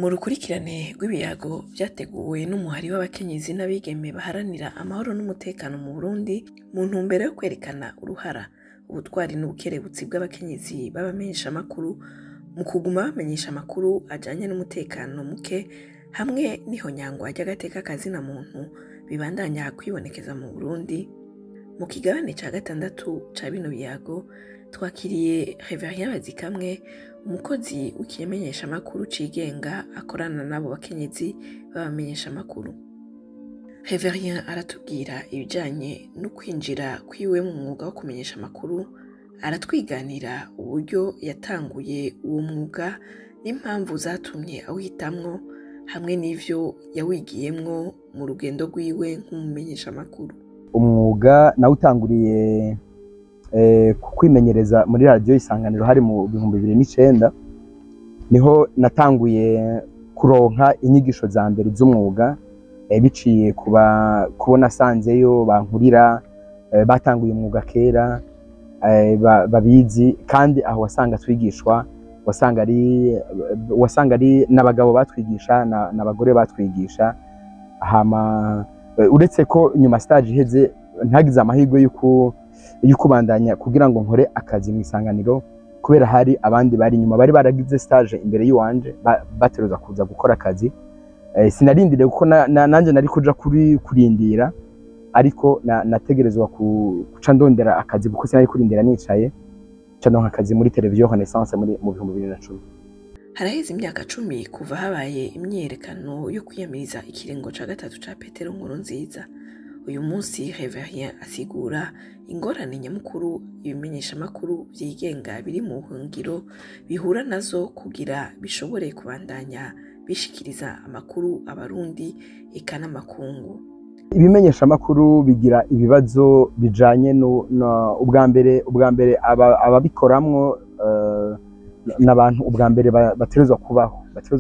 rukurikirane rw'ibiyago vyateguwe n'umuhari w'abakenyezi n'abigeme baharanira amahoro n'umutekano mu Burundi mu ntumbero yo kwerekana uruhara, ubutwari n'ubukerebutsi bw'abakenyezi b'abamenyeshamakuru mu kuguma bamenyesha amakuru ajanye n'umutekano muke hamwe n'ihonyangwa ry'agateka kazina muntu bibandanya kwibonekeza mu Burundi. Mu kigabane ca gatandatu ca bino biyago twakiriye Reverien Bazikamwe, umukozi w'ikimenyeshamakuru cigenga akorana n'abo bakenyezi b'abamenyeshamakuru. Reverien aratubwira ibijanye no kwinjira kwiwe mu mwuga wo kumenyesha amakuru, aratwiganira uburyo yatanguye uwo mwuga n'impamvu zatumye awihitamwo hamwe n'ivyo yawigiyemwo mu rugendo rwiwe nk'umumenyeshamakuru. Umwuga nawutanguriye kwimenyereza muri radio Isanganiro hari mu 2009, niho natanguye kuronka inyigisho za mbere z'umwuga biciye kubona sanzeyo bankurira batanguye umwuga kera babizi, kandi aho wasanga twigishwa wasanga ari n'abagabo batwigisha n'abagore batwigisha. Hama uretse ko nyuma stage iheze ntagize amahirwe y'ukubandanya kugira ngo nkore akazi mu Isanganiro, kubera hari abandi bari nyuma bari baragize stage imbere y'uwanje bateruza kuza gukora akazi. Sinarindire kuko nanje nari kuja kurindira, ariko nategerezwa kuca ndondera akazi kuko sinari kurindira nicaye, ca ndonka akazi muri televiziyo Renaissance mu 2010. Haraheze imyaka 10 kuva habaye imyiyerekano yo kwiyamiriza ikiringo ca gatatu ca Petero Nkurunziza. Uyu munsi Reverien asigura ingorane nyamukuru ibimenyeshamakuru vyigenga biri mu buhungiro bihura nazo kugira bishobore kubandanya bishikiriza amakuru abarundi eka n'amakungu. Ibimenyeshamakuru bigira ibibazo bijanye ubwa mbere ababikoramwo n'abantu ubwa mbere bategerezwa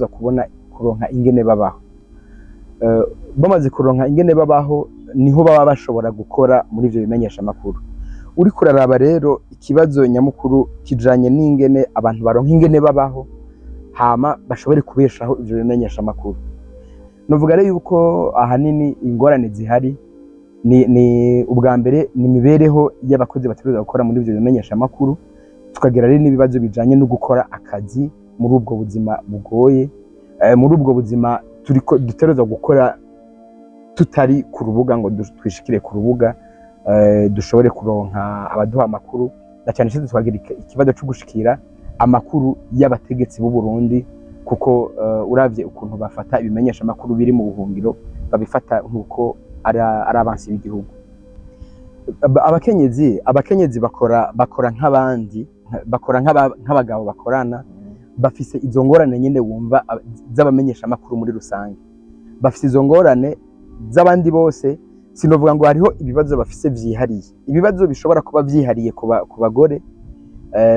kubona kuronka ingene babaho. Bamaze kuronka ingene babaho niho baba bashobora gukora muri ivyo bimenyeshamakuru. Uri kuraraba rero ikibazo nyamukuru kijanye n'ingene abantu baronka ingene babaho hama bashobore kubeshaho ivyo bimenyeshamakuru. Novuga rero yuko ahanini ingorane zihari ni ubwa mbere ni imibereho y'abakozi bategerezwa gukora muri ivyo bimenyeshamakuru, tukagira rero n'ibibazo bijanye no gukora akazi muri ubwo buzima bugoye. Muri ubwo buzima dutegerezwa gukora tutari ku rubuga ngo twishikire ku rubuga dushobore kuronka abaduha amakuru, na cyane cyane twagira ikibazo cyo gushikira amakuru y'abategetsi b'u Burundi, kuko uravye ukuntu bafata ibimenyesha amakuru biri mu buhungiro babifata nkuko ari abansi b'igihugu. Abakenyezi bakora nk'abandi, bakora nk'abagabo bakorana, bafise izo ngorane nyene wumva z'abamenyesha amakuru muri rusange, bafise izo ngorane z'abandi bose. Sinovuga ngo hariho ibibazo bafise vyihariye, ibibazo bishobora kuba vyihariye ku bagore.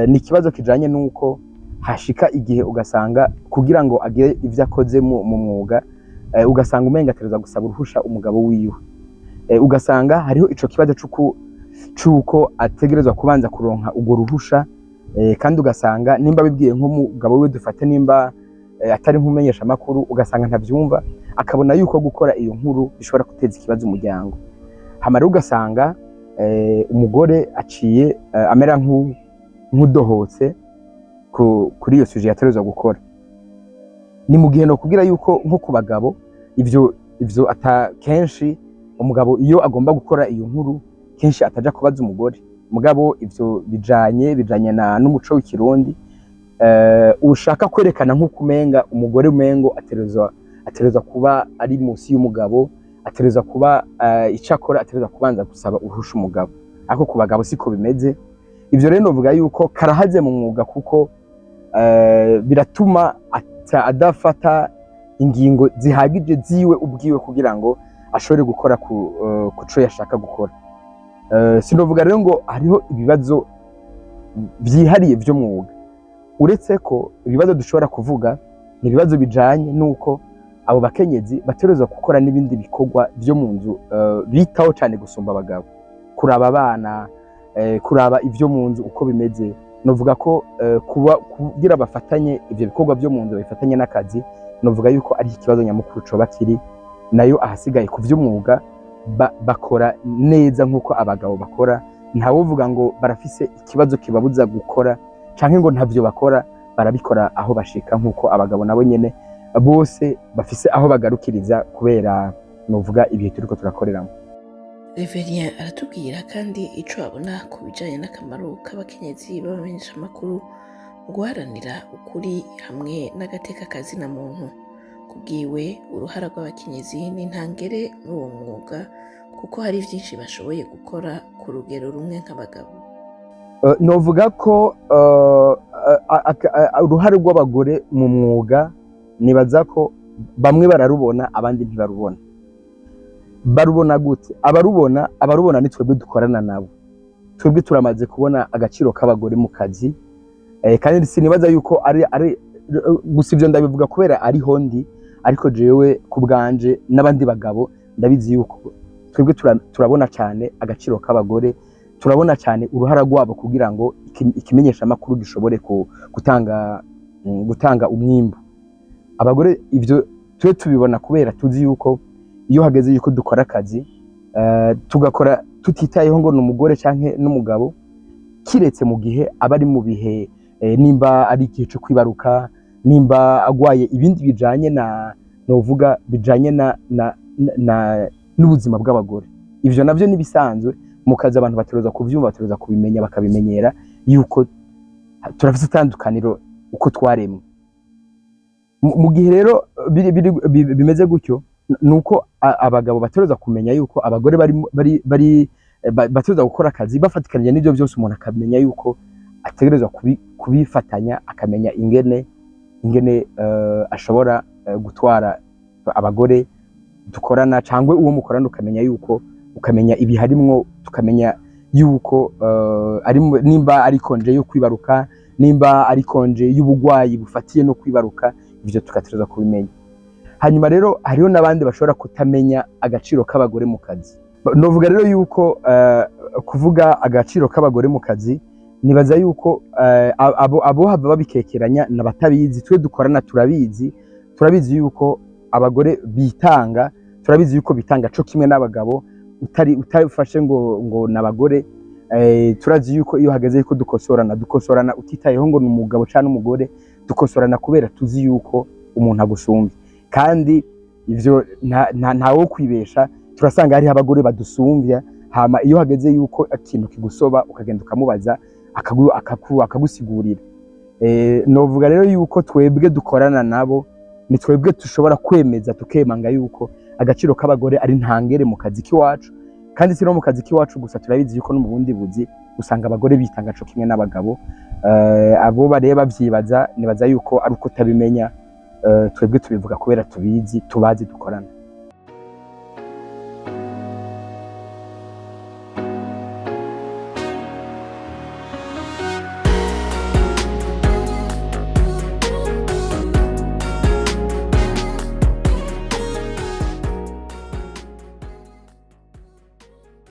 Ni ikibazo kijanye nuko hashika igihe ugasanga kugira ngo agire ivyo akoze mu mwuga ugasanga umenga ategerezwa gusaba uruhusha umugabo wiwe. Ugasanga hariho ico kibazo cuko ategerezwa kubanza kuronka ugo ruhusha, kandi ugasanga nimba bibwiye nk'umugabo we dufate nimba atari nk'umenyesha amakuru, ugasanga ntavyumva, akabona yuko gukora iyo nkuru bishobora guteza ikibazo umuryango. Hamara ugasanga umugore aciye amera nk'udohotse kuri iyo suje yaterezwa gukora. Ni mu gihe no kugira yuko nko ku bagabo ivyo kenshi umugabo iyo agomba gukora iyo nkuru kenshi ataja kubaza umugore. Mugabo ivyo bijanye n'umuco w'ikirundi, ushaka kwerekana nk'uko umenga umugore umengo aterezwa kuba ari munsi y'umugabo, aterezwa kuba icakora, aterezwa kubanza gusaba uruhusha umugabo. Ariko ku bagabo siko bimeze. Ivyo rero novuga yuko karahaze mu mwuga, kuko biratuma adafata ingingo zihagije ziwe ubwiwe kugira ngo ashobore gukora kuco yashaka gukora. Sinovuga rero ngo hariho ibibazo vyihariye vyo mwuga, uretse ko ibibazo dushobora kuvuga ni ibibazo bijanye nuko abo bakenyezi bategerezwa gukora n'ibindi bikorwa vyo mu nzu bitaho cyane gusumba abagabo, kuraba abana, kuraba ivyo mu nzu uko bimeze. Novuga ko kugira bafatanye ivyo bikorwa vyo mu nzu bifatanye n'akazi novuga yuko ari ikibazo nyamukuru coba kiri, nayo ahasigaye ku vy'umwuga bakora neza nk'uko abagabo bakora. Ntawovuga ngo barafise ikibazo kibabuza gukora canke ngo ntavyo bakora, barabikora aho bashika nk'uko abagabo nabo nyene bose bafise aho bagarukiriza kubera novuga ibihe turiko turakoreramo. Reverien aratubwira kandi ico abona ku bijanye n'akamaro k'abakenyezi b'abamenyesha makuru mu guharanira ukuri hamwe n'agateka kazina muntu. Kubwiwe uruhara rw'abakenyezi n'intangere muri uwo mwuga kuko hari vyinshi bashoboye gukora ku rugero rumwe nk'abagabo. Novuga ko uruhare rw'abagore mu mwuga nibaza ko bamwe bararubona abandi ntibarubona. Barubona gute? Abarubona ni twebwe dukorana nabo. Twebwe turamaze kubona agaciro k'abagore mu kazi, kandi sinibaza yuko ari gusa ivyo ndabivuga kubera ari hondi, ariko jewe ku bwanje n'abandi bagabo ndabizi yuko twebwe turabona cyane agaciro k'abagore, turabona cyane uruhara rwabo kugira ngo ikimenyesha makuru gishobore gutanga umwimbu. Abagore ivyo twe tubibona kubera tuzi yuko iyo hageze yuko dukora akazi tugakora tutitayeho ngo n'umugore canke n'umugabo, kiretse mu gihe abari mu bihe nimba ari igihe cyo kwibaruka, nimba agwaye ibindi bijanye novuga bijanye n'ubuzima bw'abagore. Ivyo navyo nibisanzwe mu kazi, abantu bategerezwa kuvyumva, bategerezwa kubimenya, bakabimenyera yuko turafise itandukaniro uko twaremwe. Mu gihe rero bimeze gutyo, nuko abagabo bategerezwa kumenya yuko abagore bategerezwa gukora akazi bafatikanije n'ivyo byose, umuntu akamenya yuko ategerezwa kubifatanya, akamenya ingene ashobora gutwara abagore dukorana cyangwa uwo mukorana, ukamenya ibiharimwo, tukamenya yuko nimba ari konje yo kwibaruka, nimba ari konje y'ubugwayi bufatiye no kwibaruka, ivyo tukategerezwa kubimenya. Hanyuma rero hariho n'abandi bashobora kutamenya agaciro k'abagore mu kazi. Novuga rero yuko kuvuga agaciro k'abagore mu kazi, nibaza yuko abo hava babikekeranya n'abatabizi. Twe dukorana turabizi yuko abagore bitanga, turabizi yuko bitanga co kimwe n'abagabo, utafashe ngo n'abagore. Turazi yuko iyo hageze yuko dukosorana utitayeho ngo n'umugabo cyangwa n'umugore, dukosorana kubera tuzi yuko umuntu agusumvye, kandi ivyo ntawo kwibesha. Turasanga hari abagore badusumvya, hama iyo hageze yuko ikintu kigusoba ukagenda ukamubaza akagusigurira. Novuga rero yuko twebwe dukorana nabo, ni twebwe dushobora kwemeza tukemanga yuko agaciro k'abagore ari ntangere mu kazi k'iwacu, kandi si no mu kazi k'iwacu gusa, turabizi yuko no mu bundi buzi usanga abagore bitanga co kimwe n'abagabo. Abo bareba bavyibaza, nibaza yuko ari uko utabimenya. Twebwe tubivuga kubera tubazi dukorana.